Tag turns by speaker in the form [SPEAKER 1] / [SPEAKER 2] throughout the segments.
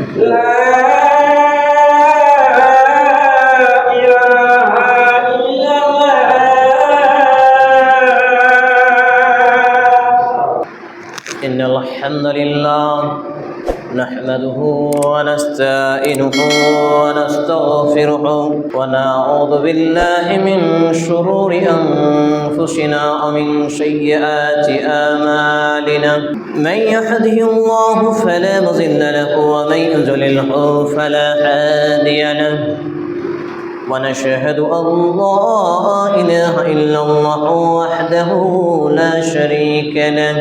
[SPEAKER 1] إن الحمد لله نحمده ونستعينه ونستغفره ونعوذ بالله من شرور أنفسنا ومن سيئات أعمالنا من يهده الله فلا مضل له ومن يضلله فلا هادي له ونشهد أن لا إله إلا الله وحده لا شريك له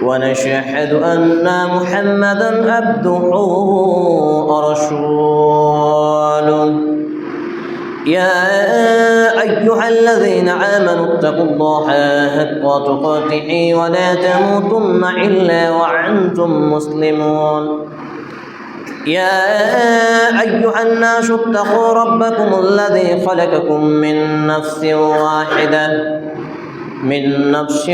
[SPEAKER 1] ونشهد أن محمدًا عبده ورسوله يا أيها الذين آمنوا اتقوا الله حق تقاته ولا تموتن إلا وأنتم مسلمون يا أيها الناس اتقوا ربكم الذي خلقكم من نفس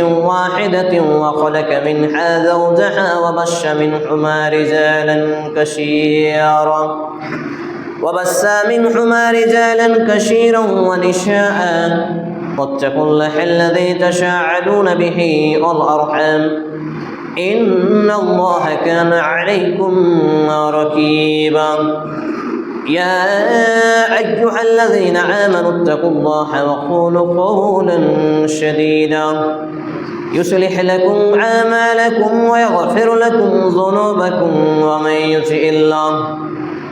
[SPEAKER 1] واحدة وخلق منها زوجها وبث منهما رجالا كثيرا ونساء واتقوا الله الذي تساءلون به والأرحام إن الله كان عليكم رقيبا يا أيها الذين آمنوا اتقوا الله وقولوا قولا سديدا يصلح لكم أعمالكم ويغفر لكم ذنوبكم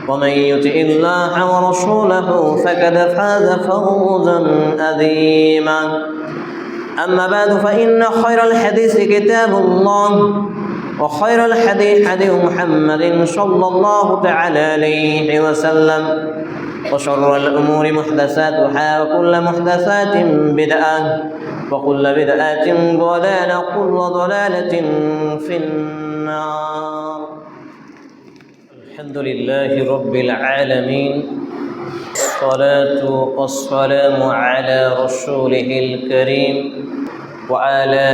[SPEAKER 1] ومن يطع الله ورسوله فقد فاز فوزا عظيما أما بعد فإن خير الحديث كتاب الله وخير الحديث حديث محمد صلى الله تعالى عليه وسلم وشر الأمور محدثاتها وكل محدثات بدعة وكل بدعة ضلالة وكل ضلالة في النار. الحمد لله رب العالمين الصلاة والسلام على رسوله الكريم وعلى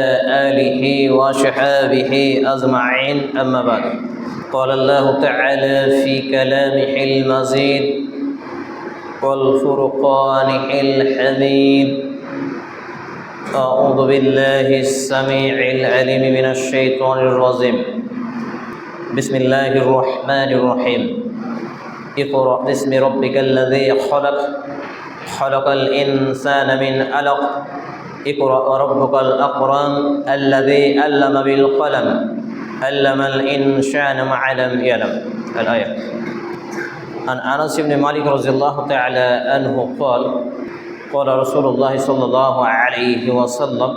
[SPEAKER 1] آله وصحبه أجمعين أما بعد قال الله تعالى في كلامه المزيد والفرقانه الحميد أعوذ بالله السميع العليم من الشيطان الرجيم بسم الله الرحمن الرحيم اقرأ باسم ربك الذي خلق الإنسان من علق اقرأ ربك الأكرم الذي علم بالقلم علم الإنسان ما لم يعلم الآية. عن أنس بن مالك رضي الله تعالى عنه قال رسول الله صلى الله عليه وسلم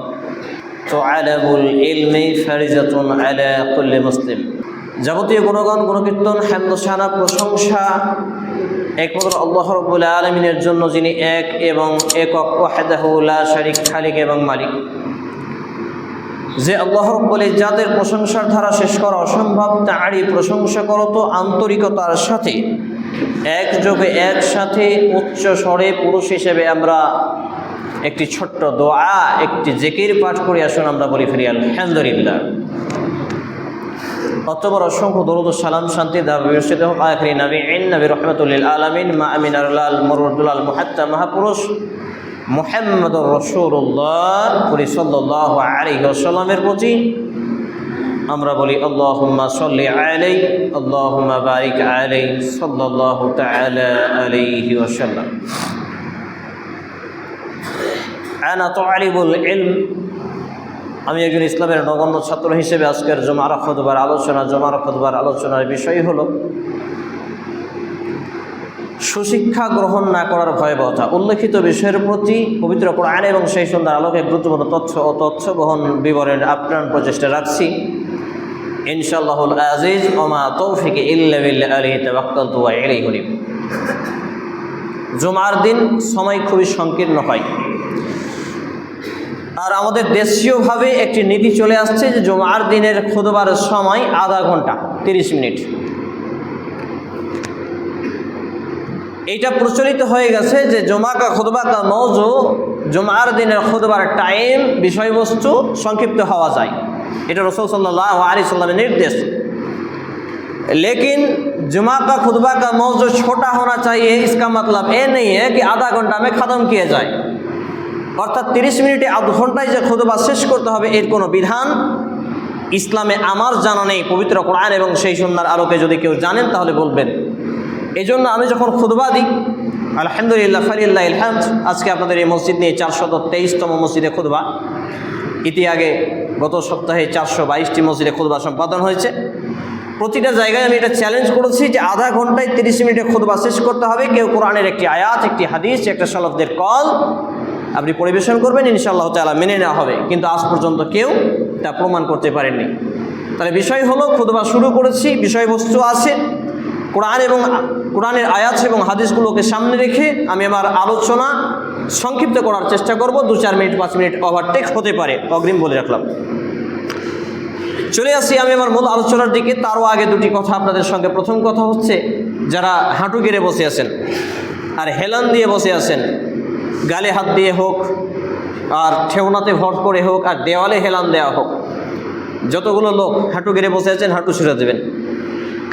[SPEAKER 1] تعلم العلم فريضة على كل مسلم. যাবতীয় গুণগান গুণকীর্তন হামদ সানা প্রশংসা একমাত্র আল্লাহ রাব্বুল আলামিনের জন্য, যিনি এক এবং একক ওয়াহদাহু লা শারীক, খালিক এবং মালিক। যে আল্লাহ রাব্বুল ইজ্জাতের প্রশংসার ধারা শেষ করা অসম্ভব, তারই প্রশংসা করত আন্তরিকতার সাথে একযোগে একসাথে উচ্চ স্বরে পুরুষ হিসেবে আমরা একটি ছোট্ট দোয়া, একটি জিকির পাঠ করে আসুন আমরা বলি ফিরি আলহামদুলিল্লাহ। অতঃপর অসংখ্য দরুদ ও সালাম শান্তি দাবিত হোক আখিরি নবী রহমাতুল লিল আলামিন মা আমিনাল মুরদুল মুহাত্তা মহাপুরুষ মুহাম্মদুর রাসূলুল্লাহ সাল্লাল্লাহু আলাইহি ওয়াসাল্লামের প্রতি আমরা বলি আল্লাহুম্মা সাল্লি আলাইহি আল্লাহুম্মা বারিক আলাইহি সাল্লাল্লাহু তাআলা আলাইহি ওয়াসাল্লাম। আনা তালিবুল ইলম, আমি একজন ইসলামের নগণ্য ছাত্র হিসেবে আজকের জুমার খুতবার আলোচনার বিষয় হলো সুশিক্ষা গ্রহণ না করার ভয়াবহতা। উল্লেখিত বিষয়ের প্রতি পবিত্র কোরআন এবং সেই সুন্দর আলোকে গুরুত্বপূর্ণ তথ্যবহন বিবরণের আপ্রাণ প্রচেষ্টা রাখছি ইনশাআল্লাহুল আজিজ। ওমা তৌফিক ইল্লা বিল্লাহ আলাইহি তাওয়াক্কালতু ওয়া ইলাইহি উনীব। জুমার দিন সময় খুবই সংকীর্ণ হয়, আর আমাদের দেশীয়ভাবে একটি নীতি চলে আসছে যে জুমার দিনের খুতবার সময় আধা ঘন্টা 30 মিনিট। এইটা প্রচলিত হয়ে গেছে যে জুমা কা খুতবা কা মৌজু, জুমার দিনের খুতবার টাইম, বিষয়বস্তু সংক্ষিপ্ত হওয়া যায়। এটা রাসূল সাল্লাল্লাহু আলাইহি সাল্লামের নির্দেশ। লেকিন जुमा का खुतबा का मौजू छोटा होना चाहिए, इसका मतलब ये नहीं है कि आधा घंटा में ख़त्म किया जाए, অর্থাৎ 30 মিনিটে আধ ঘন্টায় যে খুতবা শেষ করতে হবে এর কোনো বিধান ইসলামে আমার জানা নেই। পবিত্র কোরআন এবং সেই সুন্নাহর আলোকে যদি কেউ জানেন তাহলে বলবেন। এই জন্য আমি যখন খুতবা দিই, আলহামদুলিল্লাহ ফালিল্লাহিল হামদ, আজকে আপনাদের এই মসজিদ নিয়ে 423তম মসজিদে খুতবা। ইতি আগে গত সপ্তাহে 422টি মসজিদে খুতবা সম্পাদন হয়েছে। প্রতিটা জায়গায় আমি এটা চ্যালেঞ্জ করেছি যে আধা ঘন্টায় 30 মিনিটে খুতবা শেষ করতে হবে। কেউ কোরআনের একটি আয়াত, একটি হাদিস, একটা সালাফদের কল আপনি পরিবেশন করবেন, ইনশাআল্লাহ তাআলা মেনে নেওয়া হবে। কিন্তু আজ পর্যন্ত কেউ তা প্রমাণ করতে পারেননি। তাহলে বিষয় হলো, খুতবা শুরু করেছি, বিষয়বস্তু আছে, কোরআন এবং কোরআনের আয়াত এবং হাদিসগুলোকে সামনে রেখে আমি আমার আলোচনা সংক্ষিপ্ত করার চেষ্টা করব। 2-4 মিনিট 5 মিনিট ওভারটেক হতে পারে, অগ্রিম বলে রাখলাম। চলে আসি আমি আমার মূল আলোচনার দিকে। তারও আগে দুটি কথা আপনাদের সঙ্গে। প্রথম কথা হচ্ছে, যারা হাঁটু গেড়ে বসে আছেন আর হেলান দিয়ে বসে আছেন, গালে হাত দিয়ে হোক আর ঠেউনাতে ভর করে হোক আর দেওয়ালে হেলান দেওয়া হোক, যতগুলো লোক হাঁটু গেড়ে বসে আছেন হাঁটু ছুড়ে দেবেন।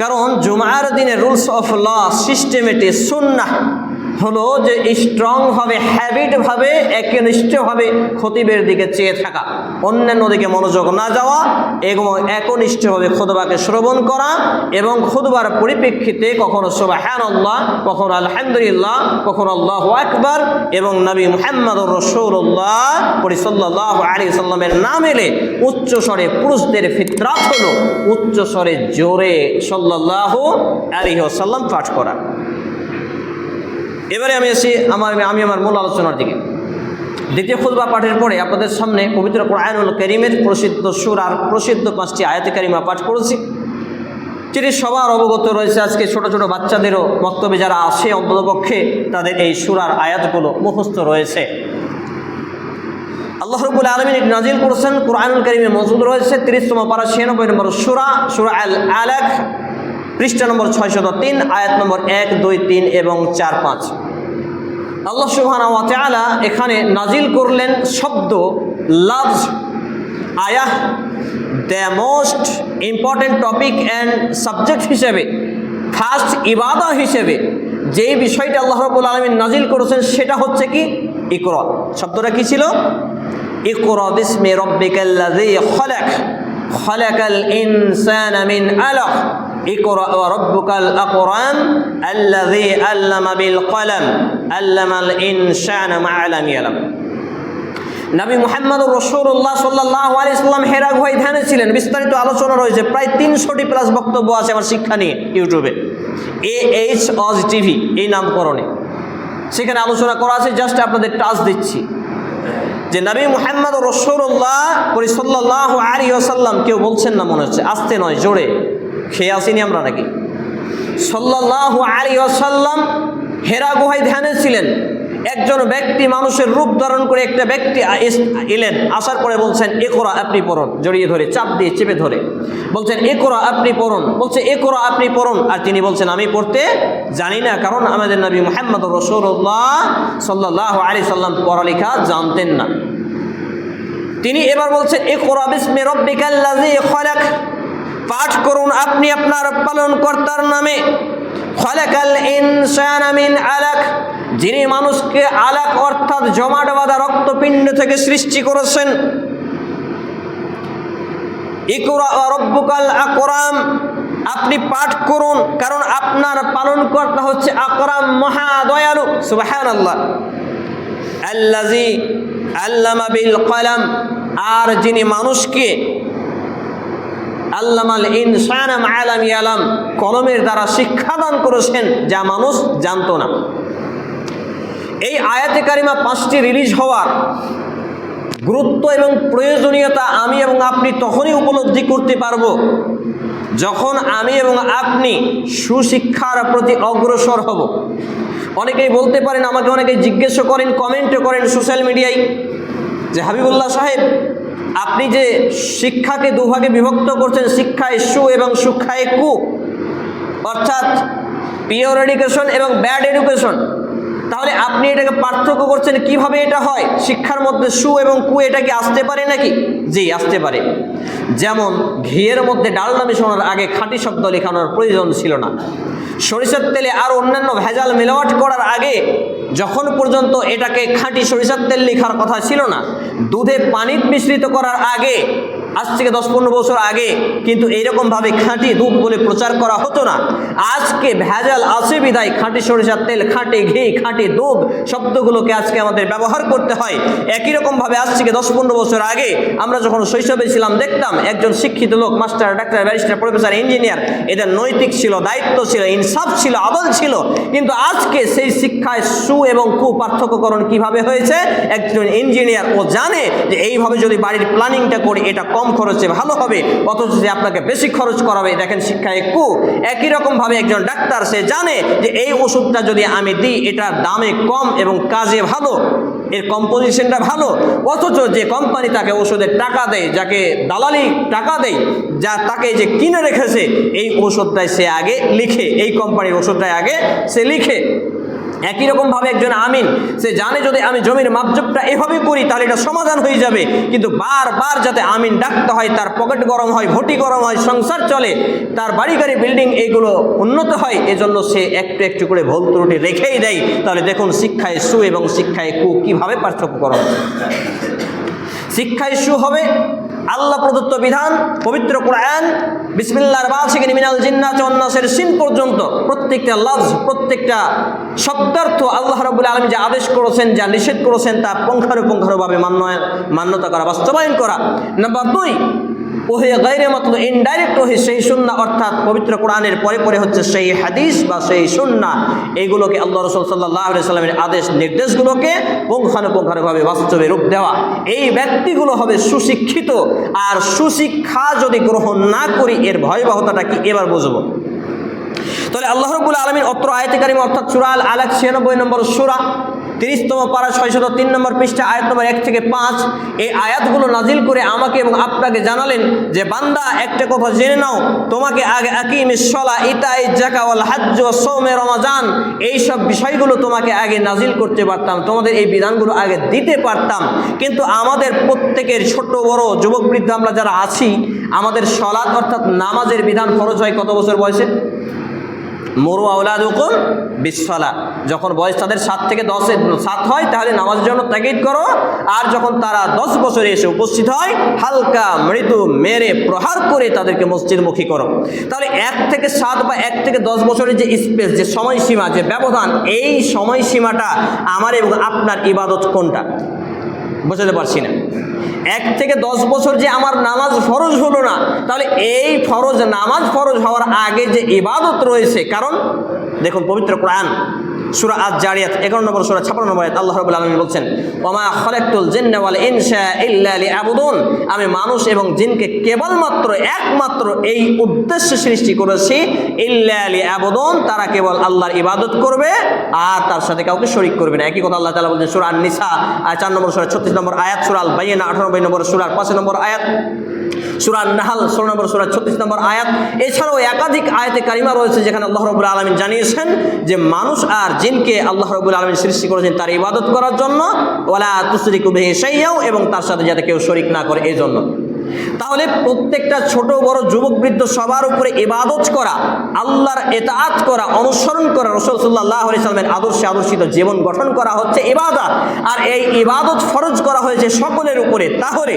[SPEAKER 1] কারণ জুমার দিনে রুলস অফ ল, সিস্টেমেটি, সুন্নাহ হলো যে স্ট্রংভাবে, হ্যাবিটভাবে, একনিষ্ঠভাবে খতিবের দিকে চেয়ে থাকা, অন্যান্য দিকে মনোযোগ না যাওয়া এবং একনিষ্ঠভাবে খুতবাকে শ্রবণ করা এবং খুতবার পরিপ্রেক্ষিতে কখনো সুবহানাল্লাহ, কখনো আলহামদুলিল্লাহ, কখনো আল্লাহু আকবার এবং নবী মুহাম্মদুর রাসূলুল্লাহ সাল্লাল্লাহু আলাইহি সাল্লামের নাম এলে উচ্চস্বরে, পুরুষদের ফিতরাত হলো উচ্চস্বরে জোরে সাল্লাল্লাহু আলাইহি ওয়াসাল্লাম পাঠ করা। এবারে আমি আসি আমি আমার মূল আলোচনার দিকে। দ্বিতীয় খুতবা পাঠের পরে আপনাদের সামনে পবিত্র কোরআনুল কারীমের প্রসিদ্ধ সূরার প্রসিদ্ধ 5টি আয়াতে কারিমা পাঠ করেছি, যেটি সবার অবগত রয়েছে। আজকে ছোট ছোট বাচ্চাদেরও বক্তব্যে যারা আসে অন্ততপক্ষে তাদের এই সূরার আয়াতগুলো মুখস্থ রয়েছে। আল্লাহ রাব্বুল আলামিন এটি নাজিল করেছেন, কোরআনুল কারীমে মজুদ রয়েছে 30তম পারা 96 নম্বর সূরা, সূরা আল আলাক, পৃষ্ঠা নম্বর 603, আয়াত নম্বর 1, 2, 3 এবং 4, 5। আল্লাহ সুবহানাহু ওয়া তাআলা এখানে নাজিল করলেন শব্দ, লফজ, আয়াহ, the most important topic and subject হিসেবে, ফার্স্ট ইবাদা হিসেবে যেই বিষয়টা আল্লাহ রাব্বুল আলামিন নাজিল করেছেন সেটা হচ্ছে কি? ইকরা। শব্দটা কি ছিল? ইকরা বিসমি রাব্বিকাল্লাযী খালাক, খালাকাল ইনসানা মিন আলাক, ইকরা ওয়া রাব্বুকাল আকরাম আল্লাযী আল্লামা বিল কলম আল্লামাল ইনসানা মা লাম ইয়ালাম। নবী মুহাম্মদুর রাসূলুল্লাহ সাল্লাল্লাহু আলাইহি সাল্লাম হেরা গুহায় ধ্যানে ছিলেন। বিস্তারিত আলোচনা রয়েছে, প্রায় 300টি প্লাস বক্তব্য আছে আমার শিক্ষা নিয়ে ইউটিউবে, AH ওয়াজ টিভি এই নামকরণে। সেখানে আলোচনা করা আছে, জাস্ট আপনাদের টাচ দিচ্ছি যে নবী মুহাম্মদুর রাসূলুল্লাহ সাল্লাল্লাহু আলাইহি ওয়াসাল্লাম, কেউ বলছেন না মনে হচ্ছে, আস্তে নয় জোরে, খেয়ে আসিনি আমরা নাকি? সাল্লাল্লাহু আলাইহি ওয়াসাল্লাম হেরা গুহায় ধ্যানে ছিলেন। একজন ব্যক্তি মানুষের রূপ ধারণ করে একটা ব্যক্তি এলেন, আসার পরে বলছেন ইকরা, আপনি পড়ুন। জড়িয়ে ধরে, চাপ দিয়ে চেপে ধরে বলছেন ইকরা, আপনি পড়ুন। বলছে ইকরা, আপনি পড়ুন। আর তিনি বলছেন আমি পড়তে জানি না, কারণ আমাদের নবী মুহাম্মদ রাসূলুল্লাহ সাল্লাল্লাহু আলাইহি সাল্লাম পড়ালেখা জানতেন না। তিনি এবার বলছেন ইকরা বিসমি রাব্বিকাল্লাযী খালাক, পাঠ করুন আপনি আপনার পালনকর্তার নামে। খালাকাল ইনসানা মিন আলাক, যিনি মানুষকে আলাক অর্থাৎ জমাট বাঁধা রক্তপিণ্ড থেকে সৃষ্টি করেছেন। ইকরা ওয়া রাব্বুকাল আকরাম, আপনি পাঠ করুন, কারণ আপনার পালনকর্তা হচ্ছে আকরাম, মহা দয়ালু। সুবহানাল্লাহ। আল্লাযী আল্লামা বিল কলম, আর যিনি মানুষকে আল্লামাল ইনসানা মা লাম ইয়ালাম, কলমের দ্বারা শিক্ষাদান করেছেন যা মানুষ জানতো না। এই আয়াতে কারিমা 5টি রিলিজ হওয়ার গুরুত্ব এবং প্রয়োজনীয়তা আমি এবং আপনি তখনই উপলব্ধি করতে পারবো যখন আমি এবং আপনি সুশিক্ষার প্রতি অগ্রসর হব। অনেকেই বলতে পারেন, আমাকে অনেকেই জিজ্ঞেস করেন, কমেন্টও করেন সোশ্যাল মিডিয়ায় যে হাবিবুল্লাহ সাহেব, আপনি যে শিক্ষাকে দুভাগে বিভক্ত করছেন, শিক্ষায় সু এবং শিক্ষায় কু, অর্থাৎ পিওর এডুকেশন এবং ব্যাড এডুকেশন, তাহলে আপনি এটাকে পার্থক্য করছেন কিভাবে এটা হয়? শিক্ষার মধ্যে সু এবং কু এটা কি আসতে পারে নাকি? জি, আসতে পারে। যেমন ঘিয়ের মধ্যে ডালডা মেশানোর আগে খাঁটি শব্দ লেখানোর প্রয়োজন ছিল না। সরিষার তেলে আর অন্যান্য ভেজাল মেলাওয়াট করার আগে যখন পর্যন্ত এটাকে খাঁটি সরিষার তেল লেখার কথা ছিল না, দুধে পানি মিশ্রিত করার আগে, আজ থেকে 10-15 বছর আগে কিন্তু এইরকমভাবে খাঁটি দুধ বলে প্রচার করা হতো না। আজকে ভেজাল আছে বিধায় খাঁটি সরিষার তেল, খাঁটি ঘি, খাঁটি দুধ শব্দগুলোকে আজকে আমাদের ব্যবহার করতে হয়। একই রকমভাবে আজ থেকে 10-15 বছর আগে আমরা যখন শৈশবে ছিলাম দেখতাম একজন শিক্ষিত লোক, master, doctor, barrister, professor, engineer, এদের নৈতিক ছিল, দায়িত্ব ছিল, ইনসাফ ছিল, আদল ছিল। কিন্তু আজকে সেই শিক্ষায় সু এবং কু পার্থক্যকরণ কিভাবে হয়েছে? একজন ইঞ্জিনিয়ার ও জানে যে এইভাবে যদি বাড়ির প্ল্যানিংটা করি এটা কম খরচে ভালো হবে, অথচ যে আপনাকে বেশি খরচ করাবে, দেখেন শিক্ষায় কু। একই রকমভাবে একজন ডাক্তার সে জানে যে এই ওষুধটা যদি আমি দিই এটা দামে কম এবং কাজে ভালো, এর কম্পোজিশনটা ভালো, অথচ যে কোম্পানি তাকে ওষুধের টাকা দেয়, যাকে দালালি টাকা দেয়, যা তাকে যে কিনে রেখেছে, এই ওষুধটাই সে আগে লিখে, এই কোম্পানির ওষুধটাই আগে সে লিখে। একই রকমভাবে একজন আমিন সে জানে যদি আমি জমির মাপজোপটা এভাবে করি তাহলে এটা সমাধান হয়ে যাবে, কিন্তু বারবার যাতে আমিন ডাকতে হয়, তার পকেট গরম হয়, ভোটি গরম হয়, সংসার চলে, তার বাড়ি গাড়ি বিল্ডিং এইগুলো উন্নত হয়, এজন্য সে একটু একটু করে ভুল ত্রুটি রেখেই দেয়। তাহলে দেখুন শিক্ষায় সু এবং শিক্ষায় কু কীভাবে পার্থক্য করা হচ্ছে। শিক্ষায় সু হবে আল্লাহ প্রদত্ত বিধান, পবিত্র কোরআন, বিসমিল্লাহর বা থেকে মিনাল জিন্নাতি ওয়ান নাসের সিন পর্যন্ত প্রত্যেকটা লফজ, প্রত্যেকটা শব্দার্থ আল্লাহ রাব্বুল আলামিন যা আদেশ করেছেন, যা নিষেধ করেছেন তা পুঙ্খানুপুঙ্খভাবে মান্যতা করা, বাস্তবায়ন করা। নাম্বার 2, ওহে গায়রে মাতলু, ইনডাইরেক্ট ওহে সেই সুন্নাহ, অর্থাৎ পবিত্র কোরআনের পরে পরে হচ্ছে সেই হাদিস বা সেই সুন্নাহ। এইগুলোকে আল্লাহ রাসূল সাল্লাল্লাহু আলাইহি সাল্লামের আদেশ নির্দেশগুলোকে পুঙ্খানুপুঙ্খভাবে বাস্তবে রূপ দেওয়া। এই ব্যক্তিগুলো হবে সুশিক্ষিত। আর সুশিক্ষা যদি গ্রহণ না করি এর ভয়াবহতাটা কি এবার বুঝবো। তাহলে আল্লাহ রাব্বুল আলামিন অত্র আয়াতে কারিমা অর্থাৎ সূরা আল আলাক 96 নম্বর সূরা, 30তম পারা, 603 নম্বর পৃষ্ঠা, আয়াত নম্বর 1 থেকে 5, এই আয়াতগুলো নাজিল করে আমাকে এবং আপনাকে জানালেন যে বান্দা একটা কথা জেনে নাও, তোমাকে আগে আকিমিস সালাহ, ইতাই যাকাত ওয়াল হজ্জ ওয়াস সাওমে রমাজান, এই সব বিষয়গুলো তোমাকে আগে নাজিল করতে পারতাম, তোমাদের এই বিধানগুলো আগে দিতে পারতাম। কিন্তু আমাদের প্রত্যেকের ছোট বড়, যুবক বৃদ্ধ আমরা যারা আছি, আমাদের সালাত অর্থাৎ নামাজের বিধান ফরজ হয় কত বছর বয়সে? মুরু আওলাদুকুম বিসসালাহ, যখন বয়স তাদের 7 থেকে 7 হয় তাহলে নামাজের জন্য তাগিদ করো। আর যখন তারা 10 বছরে এসে উপস্থিত হয়, হালকা মৃদু মেরে প্রহার করে তাদেরকে মসজিদমুখী করো। তাহলে 1 থেকে 7 বা 1 থেকে 10 বছরের যে স্পেস, যে সময়সীমা, যে ব্যবধান, এই সময়সীমাটা আমার এবং আপনার ইবাদত কোনটা বুঝতে পারছি না। 1 থেকে 10 বছর যে আমার নামাজ ফরজ হলো না, তাহলে এই ফরজ নামাজ ফরজ হওয়ার আগে যে ইবাদত রয়েছে, কারণ দেখুন পবিত্র কোরআন সূরা আজ-জারিয়াত 11 নম্বর সূরা 56 নম্বর আয়াত আল্লাহ রাব্বুল আলামিন বলছেন, ওয়া মা খালাকতুল জিন্না ওয়াল ইনসা ইল্লা লিয়াবুদুন, আমি মানুষ এবং জিনকে কেবলমাত্র একমাত্র এই উদ্দেশ্যে সৃষ্টি করেছি, ইল্লা লিয়াবুদুন, তারা কেবল আল্লাহর ইবাদত করবে আর তার সাথে কাউকে শরীক করবে না। একই কথা আল্লাহ তাআলা বলেন সূরা আন-নিসা 4 নম্বর সূরা 36 নম্বর আয়াত, সূরা আল বাইয়িনা 98 নম্বর সূরার 5 নম্বর আয়াত, সূরা আন-নাহল 16 নম্বর সূরা 36 নম্বর আয়াত। এছাড়াও একাধিক আয়াতে কারিমা রয়েছে যেখানে আল্লাহ রাব্বুল আলামিন জানিয়েছেন যে মানুষ আর জিনকে আল্লাহ রাব্বুল আলামিন সৃষ্টি করেছেন তার ইবাদত করার জন্য, ওয়ালা তুশরিকু বিহি শাইয়্যাও, এবং তার সাথে যাতে কেউ শরীক না করে এই জন্য। তাহলে প্রত্যেকটা ছোট বড়, যুবক বৃদ্ধ সবার উপরে ইবাদত করা, আল্লাহর ইতাআত করা, অনুসরণ করা, রাসূল সাল্লাল্লাহু আলাইহি সাল্লামের আদর্শে আদর্শিত জীবন গঠন করা হচ্ছে ইবাদত। আর এই ইবাদত ফরজ করা হয়েছে সকলের উপরে। তাহলে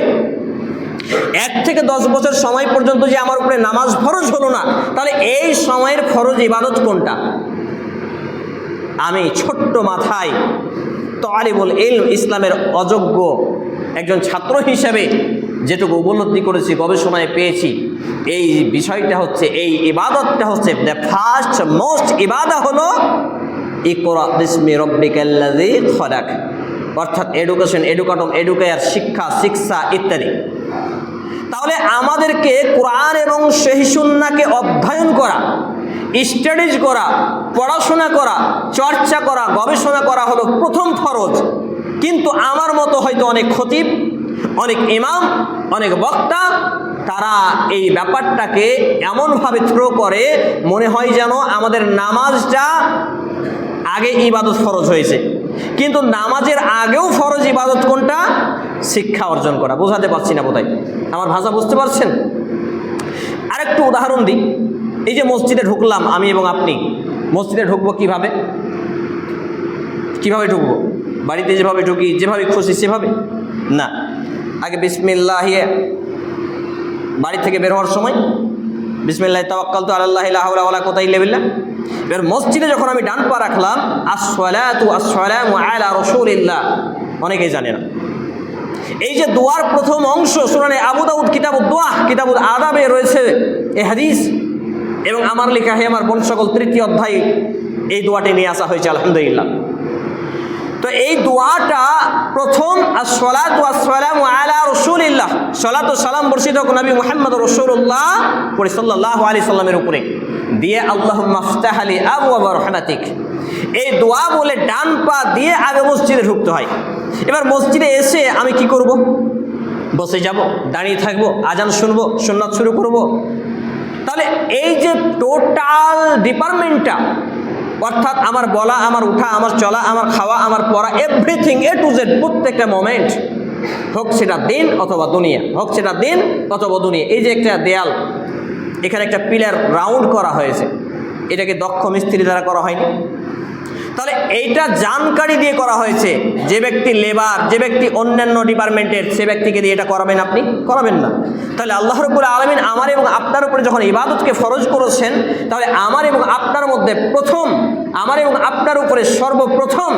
[SPEAKER 1] 1 থেকে 10 বছর সময় পর্যন্ত যে আমার উপরে নামাজ ফরজ হলো না, তাহলে এই সময়ের ফরজ ইবাদত কোনটা? আমি ছোট্ট মাথায় তালিবুল ইলম, ইসলামের অযোগ্য একজন ছাত্র হিসেবে যেটুকু উপলব্ধি করেছি, গবেষণায় পেয়েছি, এই বিষয়টা হচ্ছে, এই ইবাদতটা হচ্ছে দ্য ফার্স্ট মোস্ট ইবাদত হলো ইকরা বিসমি রাব্বিকাল্লাযী খলাক, অর্থাৎ এডুকেশন, এডুকেয়ার, শিক্ষা ইত্যাদি। তাহলে আমাদেরকে কোরআন এবং সহিহ সুন্নাহকে অধ্যয়ন করা, স্টাডিজ করা, পড়াশোনা করা, চর্চা করা, গবেষণা করা হলো প্রথম ফরজ। কিন্তু আমার মতো হয়তো অনেক খতিব, অনেক ইমাম, অনেক বক্তা, তারা এই ব্যাপারটাকে এমনভাবে থ্রো করে মনে হয় যেন আমাদের নামাজটা আগে ইবাদত ফরজ হয়েছে, কিন্তু নামাজের আগেও ফরজ ইবাদত কোনটা? শিক্ষা অর্জন করা। বোঝাতে পারছি না বোধহয়, আমার ভাষা বুঝতে পারছেন? আরেকটু উদাহরণ দিই। এই যে মসজিদে ঢুকলাম আমি এবং আপনি, মসজিদে ঢুকবো কিভাবে? কিভাবে ঢুকবো? বাড়িতে যেভাবে ঢুকি, যেভাবে খুশি সেভাবে না। আগে বিসমিল্লাহ, বাড়ি থেকে বের হওয়ার সময় বিসমিল্লাহ তাওয়াক্কালতু আলাল্লাহ লা হাওলা ওয়ালা কুওয়াতা ইল্লা বিল্লাহ। এবার মসজিদে যখন আমি ডান পা রাখলাম, আসসালাতু আসসালামু আলা রাসূলিল্লাহ, অনেকেই জানে না। এই যে দোয়ার প্রথম অংশ সুনানে আবু দাউদ কিতাবুদ দোয়া, কিতাবুল আদাবে রয়েছে এই হাদিস, এবং আমার লেখা আমার বংশকল 3য় অধ্যায় এই দোয়াটি নিয়ে আসা হয়েছে, আলহামদুলিল্লাহ। তো এই দোয়াটা প্রথম আসসালাতু আসসালামু আলা রাসূলিল্লাহ, সালাত ও সালাম বর্ষিত হোক নবী মুহাম্মদ রাসূলুল্লাহ সাল্লাল্লাহু আলাইহি সাল্লামের উপরে, দিয়ে আল্লাহুম্মা আফতাহ লি আবওয়াবা রাহমাতিক, এই দোয়া বলে ডান পা দিয়ে আগে মসজিদে ঢুকতে হয়। এবার মসজিদে এসে আমি কি করব? বসে যাব, দাঁড়িয়ে থাকবো, আজান শুনবো, সুন্নাত শুরু করব? তাহলে এই যে টোটাল ডিপার্টমেন্টটা, অর্থাৎ আমার বলা, আমার উঠা, আমার চলা, আমার খাওয়া, আমার পড়া, এভরিথিং এ টু জেড, প্রত্যেকটা মোমেন্ট, হোক সেটা দিন অথবা দুনিয়া, হোক সেটা দিন অথবা দুনিয়া। এই যে একটা দেয়াল, এখানে একটা পিলার রাউন্ড করা হয়েছে, এটাকে দক্ষ মিস্ত্রি দ্বারা করা হয়নি। তাহলে এইটা জানকারি দিয়ে করা হয়েছে। যে ব্যক্তি লেবার, যে ব্যক্তি অন্যান্য ডিপার্টমেন্টের, সে ব্যক্তিকে দিয়ে এটা করাবেন আপনি? করাবেন না। তাহলে আল্লাহ রাব্বুল আলামিন আমার এবং আপনার উপরে যখন ইবাদতকে ফরজ করেছেন, তাহলে আমার এবং আপনার মধ্যে প্রথম, আমার এবং আপনার উপরে সর্বপ্রথম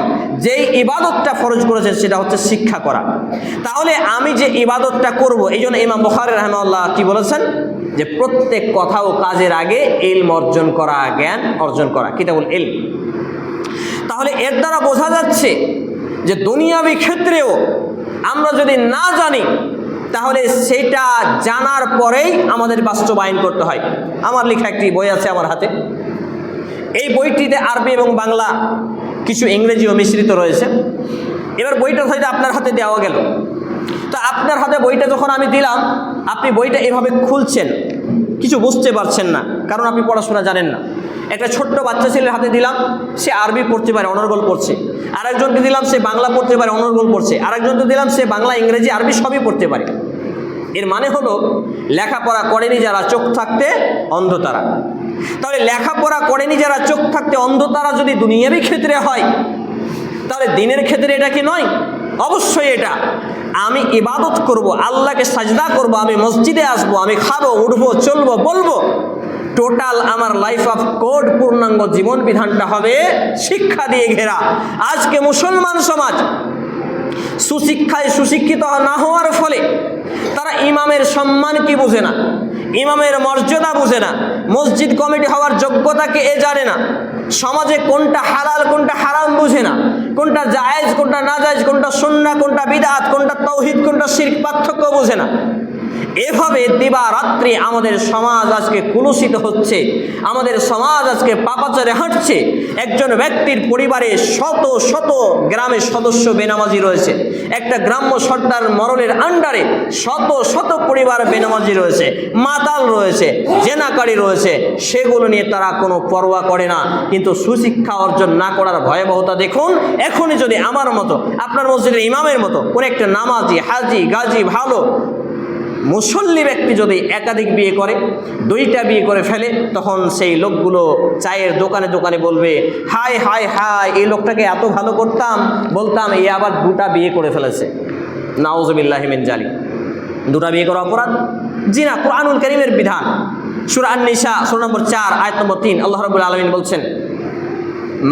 [SPEAKER 1] যেই ইবাদতটা ফরজ করেছেন সেটা হচ্ছে শিক্ষা করা। তাহলে আমি যে ইবাদতটা করব, এই জন্য ইমাম বুখারী রাহিমাহুল্লাহ কি বলেছেন? যে প্রত্যেক কথা ও কাজের আগে ইলম অর্জন করা, জ্ঞান অর্জন করা, কিতাবুল ইলম। তাহলে এর দ্বারা বোঝা যাচ্ছে যে দুনিয়াবি ক্ষেত্রেও আমরা যদি না জানি, তাহলে সেটা জানার পরেই আমাদের বাস্তবায়ন করতে হয়। আমার লেখা একটি বই আছে আমার হাতে, এই বইটিতে আরবি এবং বাংলা, কিছু ইংরেজিও মিশ্রিত রয়েছে। এবার বইটা হয়তো আপনার হাতে দেওয়া গেল, তো আপনার হাতে বইটা যখন আমি দিলাম, আপনি বইটা এভাবে খুলছেন, কিছু বুঝতে পারছেন না, কারণ আপনি পড়াশোনা জানেন না। একটা ছোট্ট বাচ্চা ছেলের হাতে দিলাম, সে আরবি পড়তে পারে, অনর্গল পড়ছে। আরেকজনকে দিলাম, সে বাংলা পড়তে পারে, অনর্গল পড়ছে। আরেকজনকে দিলাম, সে বাংলা, ইংরেজি, আরবি সবই পড়তে পারে। এর মানে হলো লেখাপড়া করেনি যারা, চোখ থাকতে অন্ধ তারা। তাহলে লেখাপড়া করেনি যারা, চোখ থাকতে অন্ধ তারা যদি দুনিয়াবি ক্ষেত্রে হয়, তাহলে দিনের ক্ষেত্রে এটা কি নয়? অবশ্যই এটা। আমি ইবাদত করব, আল্লাহকে সাজদা করব, আমি মসজিদে আসবো, আমি খাবো, উঠবো, চলবো, বলবো, টোটাল আমার লাইফ অফ কোড, পূর্ণাঙ্গ জীবন বিধানটা হবে শিক্ষা দিয়ে ঘেরা। আজকে মুসলমান সমাজ সুশিক্ষায় সুশিক্ষিত না হওয়ার ফলে তারা ইমামের সম্মান কি বুঝে না, ইমামের মর্যাদা বুঝে না, মসজিদ কমিটি হওয়ার যোগ্যতাকে এ জানে না, সমাজে কোনটা হালাল কোনটা হারাম বুঝে না, কোনটা জায়েজ কোনটা না জায়েজ, কোনটা সুন্নাহ কোনটা বিদআত, কোনটা তাওহীদ কোনটা শিরক, পার্থক্য বুঝে না। এভাবে দিবারাত্রি আমাদের সমাজ আজকে কুলুষিত হচ্ছে, আমাদের সমাজ আজকে পাপাচারে হাঁটছে। একজন ব্যক্তির পরিবারে শত শত গ্রামের সদস্য বেনামাজি রয়েছে, একটা গ্রাম্য সর্দার মরলের আন্ডারে শত শত পরিবার বেনামাজি রয়েছে, মাতাল রয়েছে, জেনাকারী রয়েছে, সেগুলো নিয়ে তারা কোনো পরোয়া করে না। কিন্তু সুশিক্ষা অর্জন না করার ভয়াবহতা দেখুন। এখনই যদি আমার মতো, আপনার মসজিদের ইমামের মতো কোন একটা নামাজি, হাজি, গাজী, ভালো মুসল্লি ব্যক্তি যদি একাধিক বিয়ে করে, 2টা বিয়ে করে ফেলে, তখন সেই লোকগুলো চায়ের দোকানে দোকানে বলবে, হায় হায় হায়, এই লোকটাকে এত ভালো করতাম, বলতাম, এ আবার 2টা বিয়ে করে ফেলেছে। নাউজুবিল্লাহি মিন জালিক। 2টা বিয়ে করা অপরাধ? জি না, কুরআনুল কারীমের বিধান। সূরা আন-নিসা সূরা নম্বর 4 আয়াত নম্বর 3 আল্লাহ রাব্বুল আলামিন বলছেন,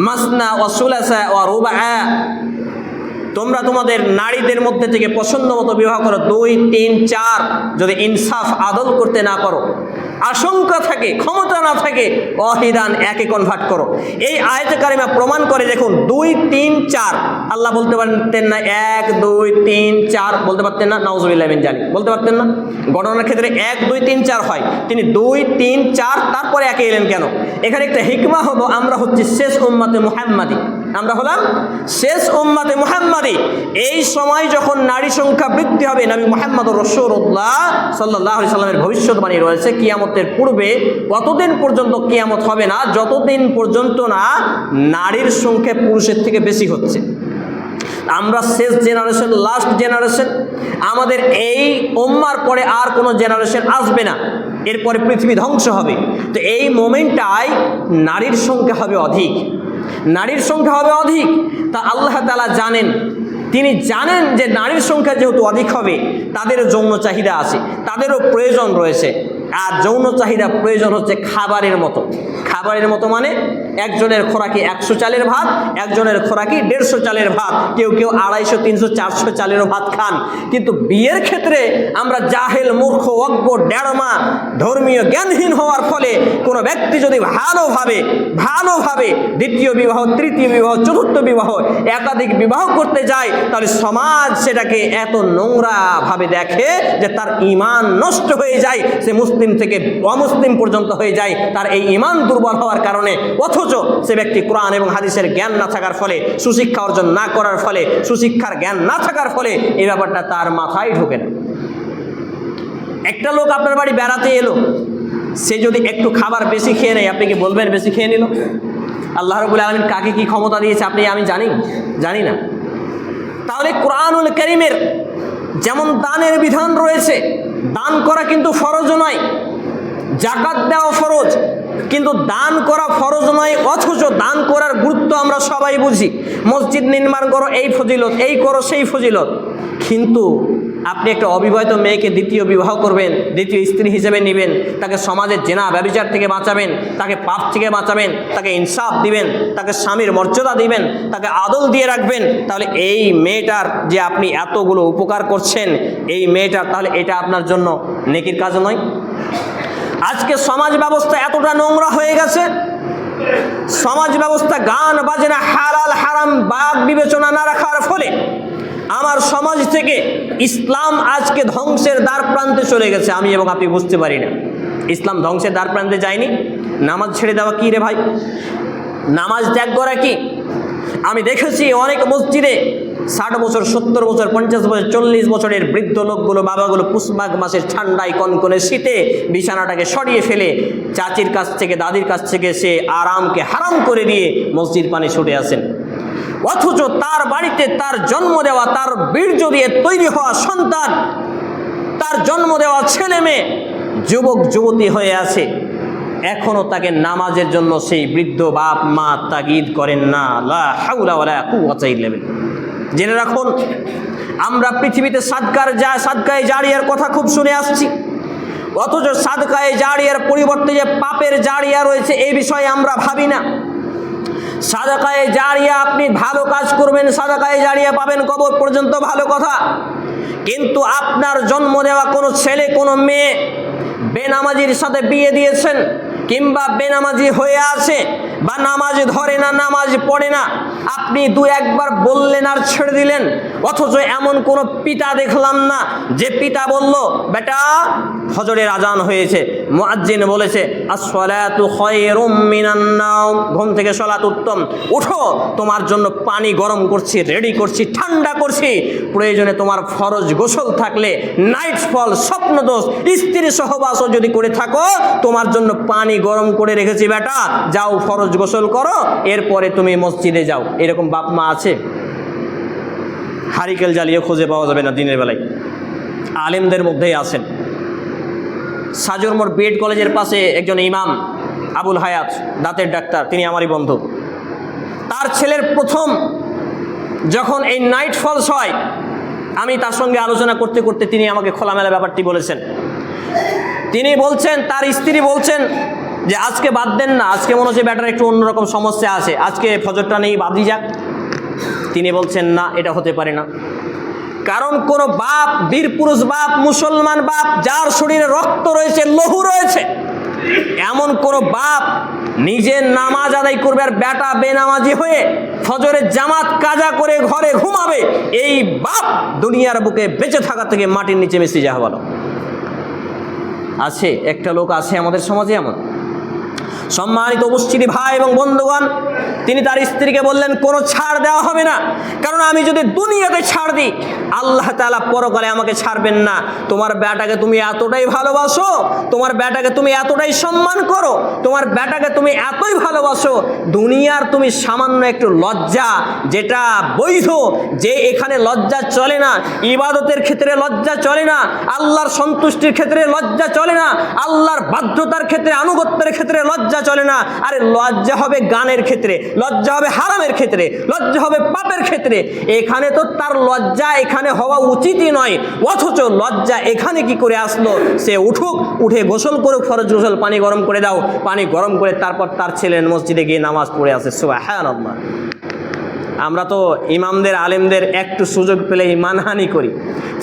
[SPEAKER 1] মাসনা ওয়া সুলাসা ওয়া রুবা, তোমরা তোমাদের নারীদের মধ্যে থেকে পছন্দ মতো বিবাহ করো, 2, 3, 4। যদি ইনসাফ আদল করতে না পারো, আশঙ্কা থাকে, ক্ষমতা না থাকে, ওয়াহিদান, একে কনভার্ট করো। এই আয়াতে কারিমা প্রমাণ করে দেখুন, 2, 3, 4 আল্লাহ বলতে পারতেন না 1, 2, 3, 4 বলতে পারতেন না? নাউজুবিল্লাহি মিন জালিক, বলতে পারতেন না? গণনার ক্ষেত্রে 1, 2, 3, 4 হয়, তিনি 2, 3, 4 তারপরে একে এলেন কেন? এখানে একটা হিকমা হলো, আমরা হচ্ছে শেষ উম্মতে মুহাম্মাদি,
[SPEAKER 2] আমরা হলাম শেষ উম্মতে মুহাম্মাদি। এই সময় যখন নারী সংখ্যা বৃদ্ধি হবে, নবী মুহাম্মদ রাসূলুল্লাহ সাল্লাল্লাহু আলাইহি সাল্লামের ভবিষ্যৎবাণী রয়েছে কিয়ামতের পূর্বে কতদিন পর্যন্ত কিয়ামত হবে না, যতদিন পর্যন্ত না নারীর সংখ্যা পুরুষের থেকে বেশি হচ্ছে। আমরা শেষ জেনারেশন, লাস্ট জেনারেশন। আমাদের এই উম্মার পরে আর কোনো জেনারেশন আসবে না, এরপরে পৃথিবী ধ্বংস হবে। তো এই মোমেন্টটায় নারীর সংখ্যা হবে অধিক, নারীর সংখ্যা হবে অধিক। তা আল্লাহ তাআলা জানেন, তিনি জানেন যে নারীর সংখ্যা যেহেতু অধিক হবে, তাদেরও যৌন চাহিদা আছে, তাদেরও প্রয়োজন রয়েছে। আর যৌন চাহিদা প্রয়োজন হচ্ছে খাবারের মতো। খাবারের মতো মানে একজনের খোরাকি 100 চালের ভাত, একজনের খোরাকি 150 চালের ভাত, কেউ কেউ 250, 300, 400 চালেরও ভাত খান। কিন্তু বিয়ের ক্ষেত্রে আমরা জাহেল, মূর্খ, অজ্ঞ, ডেড়মা, ধর্মীয় জ্ঞানহীন হওয়ার ফলে কোনো ব্যক্তি যদি ভালোভাবে দ্বিতীয় বিবাহ, তৃতীয় বিবাহ, চতুর্থ বিবাহ, একাধিক বিবাহ করতে যায়, তাহলে সমাজ সেটাকে এত নোংরাভাবে দেখে যে তার ঈমান নষ্ট হয়ে যায়, সে মুসলিম থেকে অমুসলিম পর্যন্ত হয়ে যায় তার এই ঈমান দুর্বল হওয়ার কারণে। অথচ সে ব্যক্তি কোরআন এবং হাদিসের জ্ঞান না থাকার ফলে, সুশিক্ষা অর্জন না করার ফলে, সুশিক্ষার জ্ঞান না থাকার ফলে এই ব্যাপারটা তার মাথায় ঢোকে না। একটা লোক আপনার বাড়ি বেড়াতে এলো, সে যদি একটু খাবার বেশি খেয়ে নেয়, আপনি কি বলবেন বেশি খেয়ে নিল? আল্লাহ রাব্বুল আলামিন কাকে কি ক্ষমতা দিয়েছে আপনি আমি জানি না। তাহলে কোরআনুল কারীমের যেমন দানের বিধান রয়েছে, দান করা কিন্তু ফরজ নয়, যাকাত দেওয়া ফরজ, কিন্তু দান করা ফরজ নয়। অথচ দান করার গুরুত্ব আমরা সবাই বুঝি। মসজিদ নির্মাণ করো, এই ফজিলত, এই করো, সেই ফজিলত। কিন্তু আপনি একটা অবিবাহিত মেয়েকে দ্বিতীয় বিবাহ করবেন, দ্বিতীয় স্ত্রী হিসেবে নেবেন, তাকে সমাজের জেনা ব্যভিচার থেকে বাঁচাবেন, তাকে পাপ থেকে বাঁচাবেন, তাকে ইনসাফ দিবেন, তাকে স্বামীর মর্যাদা দিবেন, তাকে আদল দিয়ে রাখবেন। তাহলে এই মেয়েটার যে আপনি এতগুলো উপকার করছেন, এই মেয়েটার তাহলে এটা আপনার জন্য নেকির কাজ নয়? আজকে সমাজ ব্যবস্থা এতটা নোংরা হয়ে গেছে, সমাজ ব্যবস্থা গান বাজনা, হালাল হারাম বাদ বিবেচনা না রাখার ফলে আমার সমাজ থেকে ইসলাম আজকে ধ্বংসের দ্বার প্রান্তে চলে গেছে। আমি এবং আপনি বুঝতে পারি না। ইসলাম ধ্বংসের দ্বার প্রান্তে যায়নি। নামাজ ছেড়ে দেওয়া কি রে ভাই? নামাজ ত্যাগ করা কি? আমি দেখেছি অনেক মসজিদে 60 বছর, 70 বছর, 50 বছর, 40 বছরের বৃদ্ধ লোকগুলো, বাবাগুলো পুষ মাঘ মাসের ঠান্ডায় কনকনে শীতে বিছানাটাকে সরিয়ে ফেলে চাচির কাছ থেকে, দাদির কাছ থেকে সে আরামকে হারাম করে দিয়ে মসজিদ পানে ছুটে আসেন। অথচ তার বাড়িতে তার জন্ম দেওয়া, তার বীর্য দিয়ে তৈরি হওয়া সন্তান, তার জন্ম দেওয়া ছেলে মেয়ে যুবক যুবতী হয়ে আছে, এখনো তাকে নামাজের জন্য সেই বৃদ্ধ বাপ মা তাগিদ করেন না। লা হাওলা ওয়ালা কুওয়াতা ইল্লা বিল্লাহ। জেনে রাখুন, আমরা পৃথিবীতে সাদকায়ে জারিয়ার কথা খুব শুনে আসছি, অথচ সাদকায়ে জারিয়ার পরিবর্তে যে পাপের জারিয়া রয়েছে এই বিষয়ে আমরা ভাবি না। সাদাকায়ে জারিয়া, আপনি ভালো কাজ করবেন, সাদাকায়ে জারিয়া পাবেন কবর পর্যন্ত, ভালো কথা। কিন্তু আপনার জন্ম দেওয়া কোনো ছেলে, কোনো মেয়ে বেনামাজির সাথে বিয়ে দিয়েছেন, কিংবা বেনামাজি হয়ে আছে, বা নামাজ ধরে না, নামাজ পড়ে না, আপনি 2-1 বার বললেন আর ছেড়ে দিলেন। অথচ এমন কোনো পিতা দেখলাম না যে পিতা বলল, বেটা ফজরের আজান হয়েছে, মুয়াজ্জিন বলেছে আস-সালাতু খায়রুম মিনান নাওম, ঘুম থেকে সালাত উত্তম, উঠো, তোমার জন্য পানি গরম করছি, রেডি করছি, ঠান্ডা করছি, প্রয়োজনে তোমার ফরজ গোসল থাকলে, নাইট ফল, স্বপ্নদোষ, স্ত্রী সহবাসও যদি করে থাকো, তোমার জন্য পানি গরম করে রেখেছি, বেটা যাও ফরজ গোসল করো, এরপরে তুমি মসজিদে যাও। এরকম বাপ মা আছে? হারিকেল জ্বালিয়ে খুঁজে পাওয়া যাবে না দিনের বেলায়। আলেমদের মধ্যেই আছেন। সাজুর মোড় বিএড কলেজের পাশে একজন ইমাম আবুল হায়াত, দাঁতের ডাক্তার, তিনি আমারই বন্ধু। তার ছেলের প্রথম যখন এই নাইট ফলস হয়, আমি তার সঙ্গে আলোচনা করতে করতে তিনি আমাকে খোলামেলা ব্যাপারটি বলেছেন। তিনি বলছেন, তার স্ত্রী বলছেন যে আজকে বাদ দেন না, আজকে মনে হচ্ছে ব্যাটার একটু অন্যরকম সমস্যা আছে, আজকে ফজরটা নেই, বাদই যাক। তিনি বলছেন না, এটা হতে পারে না। কারণ কোন বাপ, বীর পুরুষ বাপ, মুসলমান বাপ, যার শরীরে রক্ত রয়েছে, লহু রয়েছে, এমন কোন বাপ নিজের নামাজ আদায় করবে আর বেটা বেনামাজি হয়ে ফজরের জামাত কাজা করে ঘরে ঘুমাবে, এই বাপ দুনিয়ার বুকে বেঁচে থাকা থেকে মাটির নিচে মিশে যাওয়া ভালো। আছে একটা লোক আছে আমাদের সমাজে এমন। সম্মানিত উপস্থিতি ভাই এবং বন্ধুগণ, তিনি তার স্ত্রীকে বললেন, কোনো ছাড় দেওয়া হবে না, কারণ আমি যদি দুনিয়াতে ছাড় দিই আল্লাহ তাআলা পরকালে আমাকে ছাড়বেন না। তোমার বেটাকে তুমি এতটাই ভালোবাসো, তোমার বেটাকে তুমি এতটাই সম্মান করো, তোমার বেটাকে তুমি এতই ভালোবাসো, দুনিয়ার তুমি সামান্য একটু লজ্জা, যেটা বৈধ, যে এখানে লজ্জা চলে না, ইবাদতের ক্ষেত্রে লজ্জা চলে না, আল্লাহর সন্তুষ্টির ক্ষেত্রে লজ্জা চলে না, আল্লাহর বাধ্যতার ক্ষেত্রে, আনুগত্যের ক্ষেত্রে লজ্জা চলে না। আরে লজ্জা হবে গানের ক্ষেত্রে, লজ্জা হবে হারামের ক্ষেত্রে, লজ্জা হবে পাপের ক্ষেত্রে। এখানে তো তার লজ্জা এখানে হওয়া উচিতই নয়, অথচ লজ্জা এখানে কি করে আসলো? সে উঠুক, উঠে গোসল করুক, ফরজ গোসল, পানি গরম করে দাও, পানি গরম করে তারপর তার ছেলে মসজিদে গিয়ে নামাজ পড়ে আসে। সুবহানাল্লাহ। আমরা তো ইমামদের, আলেমদের একটু সুযোগ পেলেই মানহানি করি,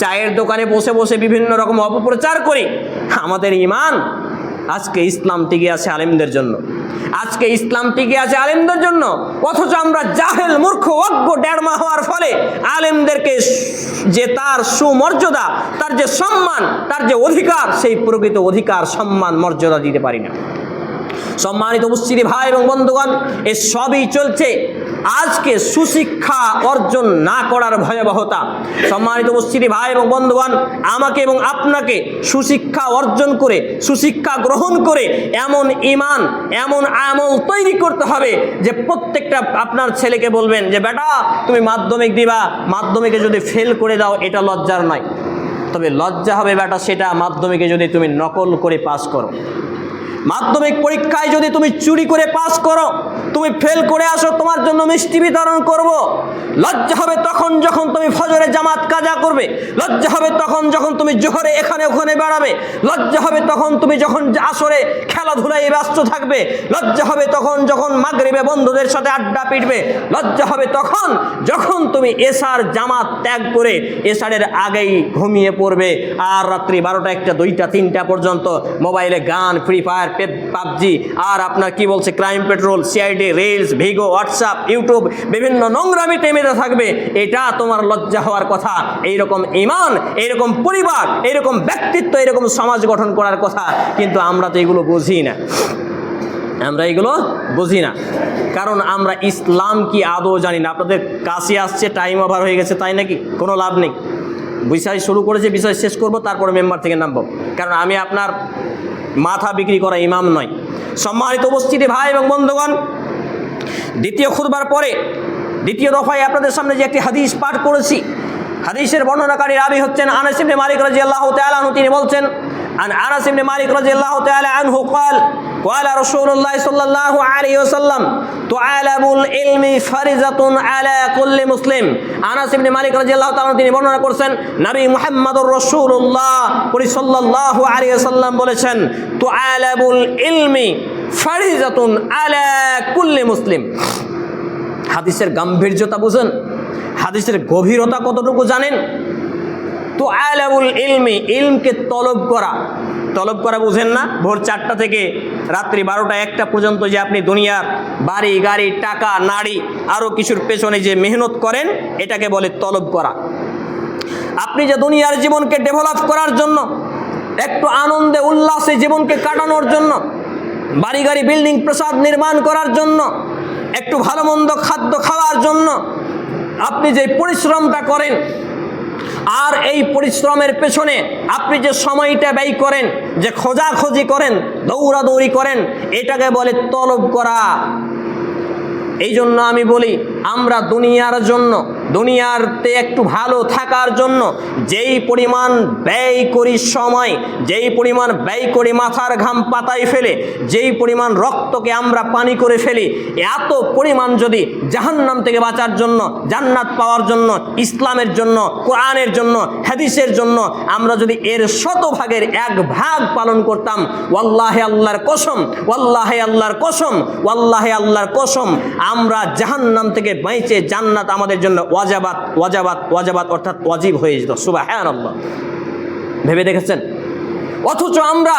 [SPEAKER 2] চায়ের দোকানে বসে বসে বিভিন্ন রকম অপপ্রচার করি। আমাদের ইমান, আজকে ইসলাম টিকে আছে আলেমদের জন্য, আজকে ইসলাম টিকে আছে আলেমদের জন্য, অথচ আমরা জাহেল, মূর্খ, অজ্ঞ, ডেড়মা হওয়ার ফলে আলেমদেরকে যে তার সুমর্যাদা, তার যে সম্মান, তার যে অধিকার, সেই প্রকৃত অধিকার, সম্মান, মর্যাদা দিতে পারি না। সম্মানিত উপস্থিতি ভাই এবং বন্ধুগণ, এ সবই চলছে আজকে সুশিক্ষা অর্জন না করার ভয়াবহতা। সম্মানিত উপস্থিতি ভাই এবং বন্ধুগণ, আমাকে এবং আপনাকে সুশিক্ষা অর্জন করে, সুশিক্ষা গ্রহণ করে এমন ঈমান, এমন আমল তৈরি করতে হবে যে প্রত্যেকটা আপনার ছেলেকে বলবেন যে বেটা তুমি মাধ্যমিক দিবা, মাধ্যমিকে যদি ফেল করে দাও এটা লজ্জার নয়, তবে লজ্জা হবে বেটা সেটা মাধ্যমিকে যদি তুমি নকল করে পাস করো, মাধ্যমিক পরীক্ষায় যদি তুমি চুরি করে পাস করো, তুমি ফেল করে আসো, তোমার জন্য মিষ্টি বিতরণ করব। লজ্জা হবে তখন যখন তুমি ফজরে জামাত কাজা করবে, লজ্জা হবে তখন যখন তুমি জোহরে এখানে ওখানে বেড়াবে, লজ্জা হবে তখন তুমি যখন আসরে খেলাধুলায় ব্যস্ত থাকবে, লজ্জা হবে তখন যখন মাগরিবে বন্ধুদের সাথে আড্ডা পিটবে, লজ্জা হবে তখন যখন তুমি এশার জামাত ত্যাগ করে এশারের আগেই ঘুমিয়ে পড়বে, আর রাত্রি 12টা, 1টা, 2টা, 3টা পর্যন্ত মোবাইলে গান, ফ্রি ফায়ার, পাবজি, আর আপনার কি বলছে ক্রাইম পেট্রোল, সিআইডি, রিলস, ভিগো, হোয়াটসঅ্যাপ, ইউটিউব, বিভিন্ন নোংরামিতে মেতে থাকবে। এটা তোমার লজ্জা হওয়ার কথা। এইরকম ঈমান, এইরকম পরিবার, এইরকম ব্যক্তিত্ব, এইরকম সমাজ গঠন করার কথা, কিন্তু আমরা তো এগুলো বুঝি না, আমরা এগুলো বুঝি না, কারণ আমরা ইসলাম কি আদৌ জানি না। আপনাদের কাছে আসছে, টাইম ওভার হয়ে গেছে, তাই নাকি? কোনো লাভ নেই, বিষয় শুরু করেছে, বিষয় শেষ করব, তারপরে মেম্বার থেকে নামবো, কারণ আমি আপনার মাথা বিক্রি করা ইমাম নয়। সম্মানিত উপস্থিতি ভাই এবং বন্ধুগণ, দ্বিতীয় খুতবার পরে দ্বিতীয় দফায় আপনাদের সামনে যে একটি হাদিস পাঠ করেছি, হাদিসের বর্ণনাকারী রাবী হচ্ছেন আনাস ইবনে মালিক রাদিয়াল্লাহু তাআলা আনহু। তিনি বলছেন, আন আনাস ইবনে মালিক রাদিয়াল্লাহু তাআলা আনহু قال قال رسول الله صلى الله عليه وسلم طلب العلم فريضة على كل مسلم। আনাস ইবনে মালিক রাদিয়াল্লাহু তাআলা তিনি বর্ণনা করেছেন, নবী মুহাম্মদুর রাসূলুল্লাহ সাল্লাল্লাহু আলাইহি ওয়াসাল্লাম বলেছেন, তুআলাবুল ইলমি ফারিজাতুন আলা কুল্লি মুসলিম। হাদিসের গাম্ভীর্যতা বুঝেন, হাদিসের গভীরতা কতটুকু জানেন? তো আলাবুল ইলমি, ইলমকে তলব করা, তলব করা বুঝেন না? ভোর 4টা থেকে রাত্রি 12টা 1টা পর্যন্ত যে আপনি দুনিয়ার বাড়ি গাড়ি, টাকা, নারী, আরও কিছুর পেছনে যে মেহনত করেন, এটাকে বলে তলব করা। আপনি যে দুনিয়ার জীবনকে ডেভেলপ করার জন্য, একটু আনন্দে উল্লাসে জীবনকে কাটানোর জন্য, বাড়ি গাড়ি, বিল্ডিং, প্রাসাদ নির্মাণ করার জন্য, একটু ভালো মন্দ খাদ্য খাওয়ার জন্য আপনি যে পরিশ্রমটা করেন, আর এই পরিশ্রমের পেছনে আপনি যে সময়টা ব্যয় করেন, যে খোঁজাখুঁজি করেন, দৌড়াদৌড়ি করেন, এটাকে বলে তলব করা। এই জন্য আমি বলি, আমরা দুনিয়ার জন্য, দুনিয়াতে একটু ভালো থাকার জন্য যেই পরিমাণ ব্যয় করি সময়, যেই পরিমাণ ব্যয় করি মাথার ঘাম পাতায় ফেলে, যেই পরিমাণ রক্তকে আমরা পানি করে ফেলি, এত পরিমাণ যদি জাহান্নাম থেকে বাঁচার জন্য, জান্নাত পাওয়ার জন্য, ইসলামের জন্য, কোরআনের জন্য, হাদিসের জন্য আমরা যদি এর 100 ভাগের 1 ভাগ পালন করতাম, ওয়াল্লাহি আল্লাহর কসম, ওয়াল্লাহি আল্লাহর কসম, ওয়াল্লাহি আল্লাহর কসম, আমরা জাহান্নাম থেকে বেঁচে জান্নাত আমাদের জন্য ওয়াজাবাত, ওয়াজাবাত, ওয়াজাবাত অর্থাৎ ওয়াজিব হয়ে যেত। সুবহানাল্লাহ। ভেবে দেখেছেন? অথচ আমরা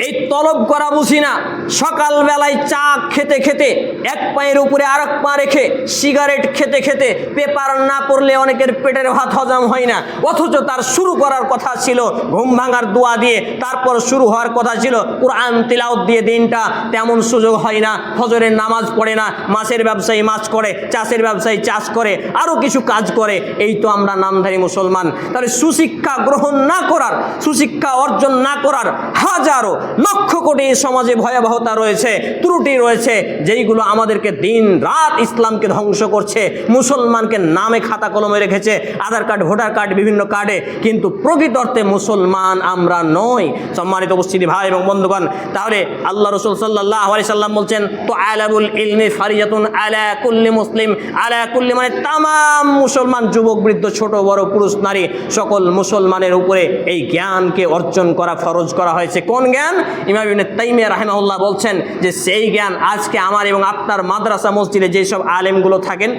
[SPEAKER 2] এই তলব করা বুঝি না। সকালবেলায় চা খেতে খেতে এক পায়ের উপরে আর এক পা রেখে, সিগারেট খেতে খেতে পেপার না পড়লে অনেকের পেটের ভাত হজম হয় না, অথচ তার শুরু করার কথা ছিল ঘুম ভাঙার দোয়া দিয়ে, তারপর শুরু হওয়ার কথা ছিল কোরআন তিলাওয়াত দিয়ে। দিনটা তেমন সুযোগ হয় না, ফজরের নামাজ পড়ে না, মাছের ব্যবসায়ী মাছ করে, চাষের ব্যবসায়ী চাষ করে, আরও কিছু কাজ করে। এই তো আমরা নামধারী মুসলমান। তাহলে সুশিক্ষা গ্রহণ না করার, সুশিক্ষা অর্জন না করার হাজারো লক্ষ কোটি সমাজে ভয়াবহতা রয়েছে, ত্রুটি রয়েছে, যেইগুলো আমাদেরকে দিন রাত ইসলামকে ধ্বংস করছে। মুসলমানকে নামে খাতা কলমে রেখেছে, আধার কার্ড, ভোটার কার্ড, বিভিন্ন কার্ডে, কিন্তু প্রকৃত অর্থে মুসলমান আমরা নই। সম্মানিত উপস্থিতি ভাই এবং বন্ধুগণ, তাহলে আল্লাহ রাসূল সাল্লাল্লাহু আলাইহি সাল্লাম বলছেন, তো আলাবুল ইলমি ফারিজাতুন আলা কুল্লি মুসলিম, আলা কুল্লি মানে তামাম মুসলমান, যুবক বৃদ্ধ, ছোট বড়, পুরুষ নারী, সকল মুসলমানের উপরে এই জ্ঞানকে অর্জন করা ফরজ করা হয়েছে। কোন জ্ঞান? ইমাম ইবনে তাইমিয়া রাহিমাহুল্লাহ বলছেন যে সেই জ্ঞান আজকে আমার এবং আপনার মাদ্রাসা মসজিদে যেসব আলেমগুলো থাকেন,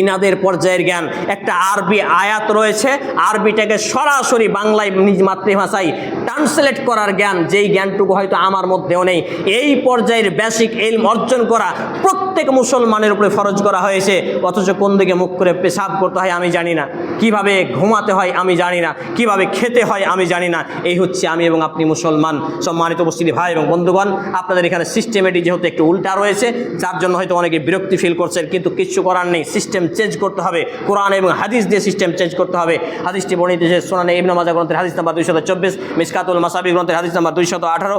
[SPEAKER 2] ইনাদের পর্যায়ের জ্ঞান। একটা আরবি আয়াত রয়েছে, আরবিটাকে সরাসরি বাংলায় নিজ মাতৃভাষায় ট্রান্সলেট করার জ্ঞান, যেই জ্ঞানটুকু হয়তো আমার মধ্যেও নেই। এই পর্যায়ের বেসিক ইলম অর্জন করা প্রত্যেক মুসলমানের উপরে ফরজ করা হয়েছে। অথচ কোন দিকে মুখ করে পেশাব করতে হয় আমি জানি না, কিভাবে ঘুমাতে হয় আমি জানি না, কিভাবে খেতে হয় আমি জানি না। এই হচ্ছে আমি এবং আপনি মুসলমান। সম্মানিত উপস্থিতি ভাই এবং বন্ধুগণ, আপনাদের এখানে সিস্টেমেটি যেহেতু একটু উল্টা রয়েছে, যার জন্য হয়তো অনেকে বিরক্তি ফিল করছেন, কিন্তু কিচ্ছু করার নেই। সিস্টেম চেঞ্জ করতে হবে, কোরআন এবং হাদিস দিয়ে সিস্টেম চেঞ্জ করতে হবে। হাদিসটি বর্ণিত যে সুনানে ইবনে মাজাহ গ্রন্থের হাদিস নাম্বার 224, মিশকাতুল মাসাবি গ্রন্থের হাদিস নাম্বার 218,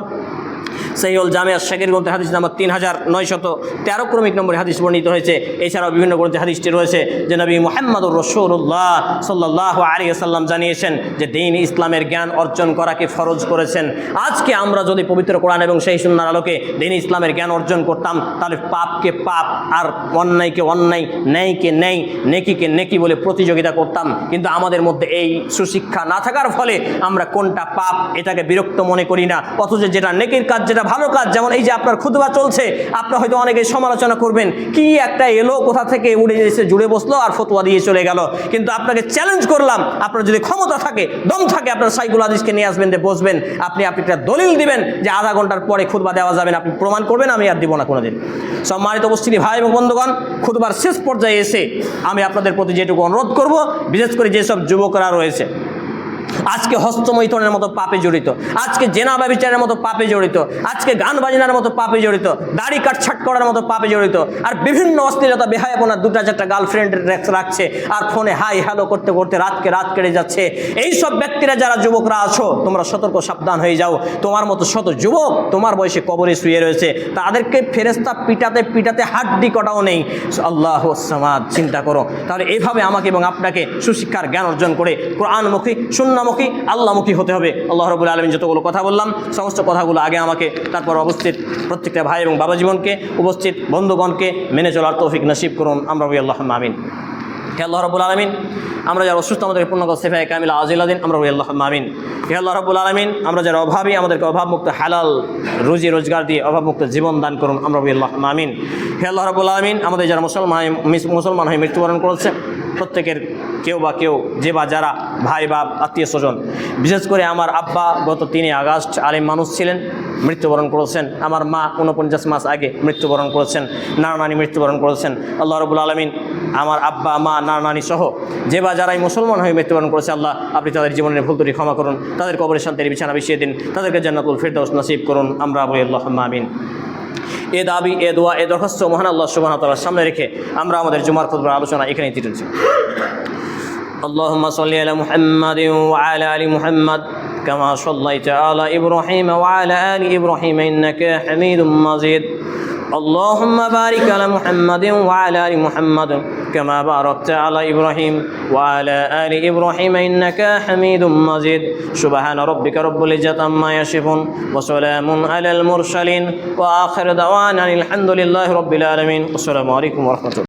[SPEAKER 2] সহিহুল জামিআ শাগীর গ্রন্থের হাদিস নাম্বার 3913 ক্রমিক নম্বরে হাদিস বর্ণিত হয়েছে। এছাড়াও বিভিন্ন গ্রন্থে হাদিসটি রয়েছে যে নবী মুহাম্মদুর রাসূলুল্লাহ সাল্লাল্লাহু আলাইহি ওয়াসাল্লাম জানিয়েছেন যে দ্বীন ইসলামের জ্ঞান অর্জন করাকে ফরজ করেছেন। আজকে আমরা যদি পবিত্র কোরআন এবং সেই সুন্নাহর আলোকে দ্বীন ইসলামের জ্ঞান অর্জন করতাম, তাহলে পাপকে পাপ আর অন্যায়কে অন্যায়, ন্যায়কে ন্যায়, নেকিকে নেকি বলে প্রতিযোগিতা করতাম। কিন্তু আমাদের মধ্যে এই সুশিক্ষা না থাকার ফলে আমরা কোনটা পাপ এটাকে বিরক্ত মনে করি না, অথচ যেটা নেকির কাজ, যেটা ভালো কাজ, যেমন এই যে আপনার খুতবা চলছে, আপনার হয়তো অনেকে সমালোচনা করবেন, কি একটা এলো কোথা থেকে উড়ে এসে জুড়ে বসলো আর ফতোয়া দিয়ে চলে গেল। কিন্তু আপনাকে চ্যালেঞ্জ করলাম, আপনার যদি ক্ষমতা থাকে, দম থাকে, আপনার সাইকুল হাদিসকে নিয়ে আসবেন, বসবেন, আপনি একটা দলিল দিবেন যে আধা ঘন্টার পরে খুতবা দেওয়া যাবেন, আপনি প্রমাণ করবেন, আমি আর দিব না কোনোদিন। সম্মানিত উপস্থিতি ভাই এবং বন্ধুগণ, খুতবার শেষ পর্যায়ে এসে আমি আপনাদের প্রতি যেটুকু অনুরোধ করব, বিশেষ করে যেসব যুবকরা রয়েছে আজকে হস্তমৈথনের মতো পাপে জড়িত, আজকে জেনা ব্যভিচারের মতো পাপে জড়িত, আজকে গান বাজনার মতো পাপে জড়িত, দাড়ি কাটছাট করার মতো পাপে জড়িত, আর বিভিন্ন অশ্লীলতা বেহায়াপনা, 2-4টা গার্লফ্রেন্ড রাখছে, আর ফোনে হাই হ্যালো করতে করতে রাত কেটে যাচ্ছে। এই সব ব্যক্তিরা যারা যুবকরা আছো, তোমরা সতর্ক সাবধান হয়ে যাও। তোমার মতো শত যুবক তোমার বয়সে কবরে শুয়ে রয়েছে, তাদেরকে ফেরেশতা পিটাতে পিটাতে হাড্ডি কটাও নেই। আল্লাহুস সামাদ, চিন্তা করো। তাহলে এইভাবে আমাকে এবং আপনাকে সুশিক্ষার জ্ঞান অর্জন করে কোরআনমুখী, সুন্নাহমুখী, আল্লাহমুখী হতে হবে। আল্লাহ রাব্বুল আলামিন যতগুলো কথা বললাম, সমস্ত কথাগুলো আগে আমাকে, তারপর উপস্থিত প্রত্যেকটা ভাই এবং বাবা জীবনকে, উপস্থিত বন্ধুগণকে মেনে চলার তৌফিক নসিব করুন। আমরা বলি আল্লাহুম্মা আমিন। হে আল্লাহ রাব্বুল আলামিন, আমরা যারা অসুস্থ আমাদেরকে পূর্ণ করো সিফায়ে কামিলা আজিলা দিন। আমরা বলি আল্লাহুম্মা আমিন। হে আল্লাহ রাব্বুল আলামিন, আমরা যারা অভাবী, আমাদেরকে অভাবমুক্ত হালাল রুজি রোজগার দিয়ে অভাবমুক্ত জীবন দান করুন। আমরা বলি আল্লাহুম্মা আমিন। হে আল্লাহ রাব্বুল আলামিন, আমাদের যারা মুসলমান হয়ে মৃত্যুবরণ করেছে, প্রত্যেকের কেউ যে বা যারা ভাই বা আত্মীয় স্বজন, বিশেষ করে আমার আব্বা গত 3 আগস্ট আলেম মানুষ ছিলেন, মৃত্যুবরণ করেছেন। আমার মা 49 মাস আগে মৃত্যুবরণ করেছেন। নানা-নানি মৃত্যুবরণ করেছেন। আল্লাহ রাব্বুল আলামিন, আমার আব্বা, মা, নানা-নানি সহ যে বা যারাই মুসলমান হয়ে মৃত্যুবরণ করেছে, আল্লাহ আপনি তাদের জীবনের ভুল ত্রুটি ক্ষমা করুন, তাদের কবরের শান্তির বিছানা বিছিয়ে দিন, তাদেরকে জান্নাতুল ফিরদাউস নসিব করুন। আমরা বলি আল্লাহুম্মা আমিন। এ দাবি, এ দোয়া, এ দরখাস্ত মহান আল্লাহ সুবহানাহু ওয়া তাআলার সামনে রেখে আমরা আমাদের জুমার খুতবার আলোচনা এখানেই তুলছি। اللهم صل على محمد وعلى آل محمد كما صليت على إبراهيم وعلى آل إبراهيم إنك حميد مجيد. اللهم بارك على محمد وعلى آل محمد كما باركت على إبراهيم وعلى آل إبراهيم إنك حميد مجيد. سبحان ربك رب العزة عما يصفون وسلام على المرسلين وآخر دعوانا الحمد لله رب العالمين. السلام عليكم ورحمة الله.